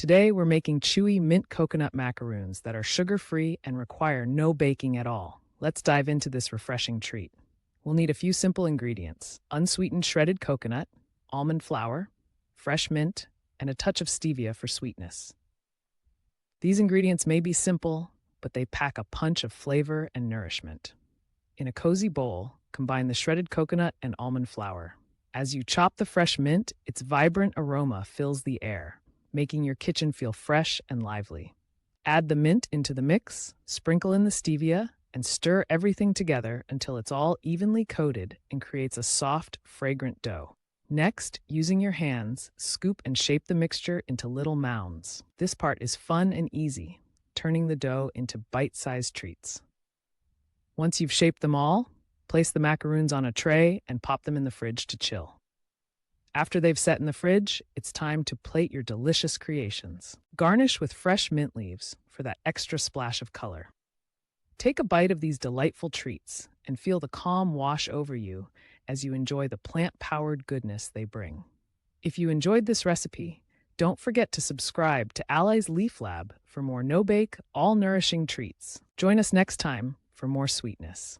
Today, we're making chewy mint coconut macaroons that are sugar-free and require no baking at all. Let's dive into this refreshing treat. We'll need a few simple ingredients: unsweetened shredded coconut, almond flour, fresh mint, and a touch of stevia for sweetness. These ingredients may be simple, but they pack a punch of flavor and nourishment. In a cozy bowl, combine the shredded coconut and almond flour. As you chop the fresh mint, its vibrant aroma fills the air, making your kitchen feel fresh and lively. Add the mint into the mix, sprinkle in the stevia, and stir everything together until it's all evenly coated and creates a soft, fragrant dough. Next, using your hands, scoop and shape the mixture into little mounds. This part is fun and easy, turning the dough into bite-sized treats. Once you've shaped them all, place the macaroons on a tray and pop them in the fridge to chill. After they've set in the fridge, it's time to plate your delicious creations. Garnish with fresh mint leaves for that extra splash of color. Take a bite of these delightful treats and feel the calm wash over you as you enjoy the plant-powered goodness they bring. If you enjoyed this recipe, don't forget to subscribe to Ally's Leaf Lab for more no-bake, all-nourishing treats. Join us next time for more sweetness.